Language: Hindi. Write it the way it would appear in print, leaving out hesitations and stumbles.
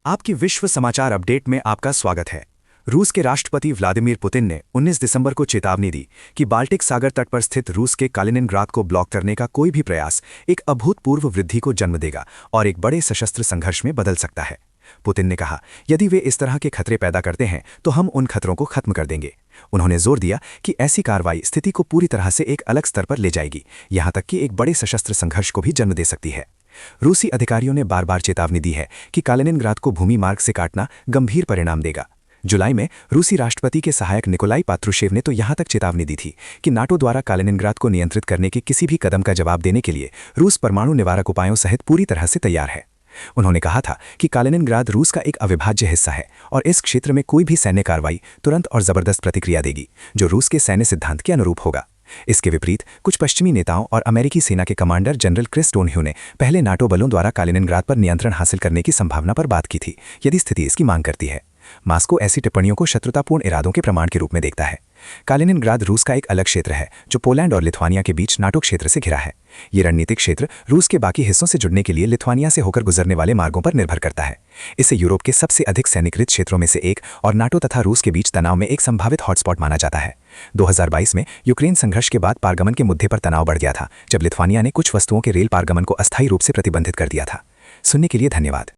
आपकी विश्व समाचार अपडेट में आपका स्वागत है। रूस के राष्ट्रपति व्लादिमीर पुतिन ने 19 दिसंबर को चेतावनी दी कि बाल्टिक सागर तट पर स्थित रूस के कालिनिनग्राद को ब्लॉक करने का कोई भी प्रयास एक अभूतपूर्व वृद्धि को जन्म देगा और एक बड़े सशस्त्र संघर्ष में बदल सकता है। पुतिन ने कहा, यदि वे इस तरह के खतरे पैदा करते हैं तो हम उन खतरों को खत्म कर देंगे। उन्होंने जोर दिया कि ऐसी कार्रवाई स्थिति को पूरी तरह से एक अलग स्तर पर ले जाएगी, यहां तक कि एक बड़े सशस्त्र संघर्ष को भी जन्म दे सकती है। रूसी अधिकारियों ने बार बार चेतावनी दी है कि कालिनिनग्राद को भूमि मार्ग से काटना गंभीर परिणाम देगा। जुलाई में रूसी राष्ट्रपति के सहायक निकोलाई पात्रुशेव ने तो यहां तक चेतावनी दी थी कि नाटो द्वारा कालिनिनग्राद को नियंत्रित करने के किसी भी कदम का जवाब देने के लिए रूस परमाणु निवारक उपायों सहित पूरी तरह से तैयार है। उन्होंने कहा था कि कालिनिनग्राद रूस का एक अविभाज्य हिस्सा है और इस क्षेत्र में कोई भी सैन्य कार्रवाई तुरंत और जबरदस्त प्रतिक्रिया देगी, जो रूस के सैन्य सिद्धांत के अनुरूप होगा। इसके विपरीत कुछ पश्चिमी नेताओं और अमेरिकी सेना के कमांडर जनरल क्रिस स्टोनह्यू ने पहले नाटो बलों द्वारा कालिनिनग्राद पर नियंत्रण हासिल करने की संभावना पर बात की थी, यदि स्थिति इसकी मांग करती है। मास्को ऐसी टिप्पणियों को शत्रुतापूर्ण इरादों के प्रमाण के रूप में देखता है। कालिनिनग्राद रूस का एक अलग क्षेत्र है जो पोलैंड और लिथुआनिया के बीच नाटो क्षेत्र से घिरा है। ये रणनीतिक क्षेत्र रूस के बाकी हिस्सों से जुड़ने के लिए लिथुआनिया से होकर गुजरने वाले मार्गों पर निर्भर करता है। इसे यूरोप के सबसे अधिक सैनिकृत क्षेत्रों में से एक और नाटो तथा रूस के बीच तनाव में एक संभावित हॉटस्पॉट माना जाता है। 2022 में यूक्रेन संघर्ष के बाद पारगमन के मुद्दे पर तनाव बढ़ गया था, जब लिथुआनिया ने कुछ वस्तुओं के रेल पारगमन को अस्थायी रूप से प्रतिबंधित कर दिया था। सुनने के लिए धन्यवाद।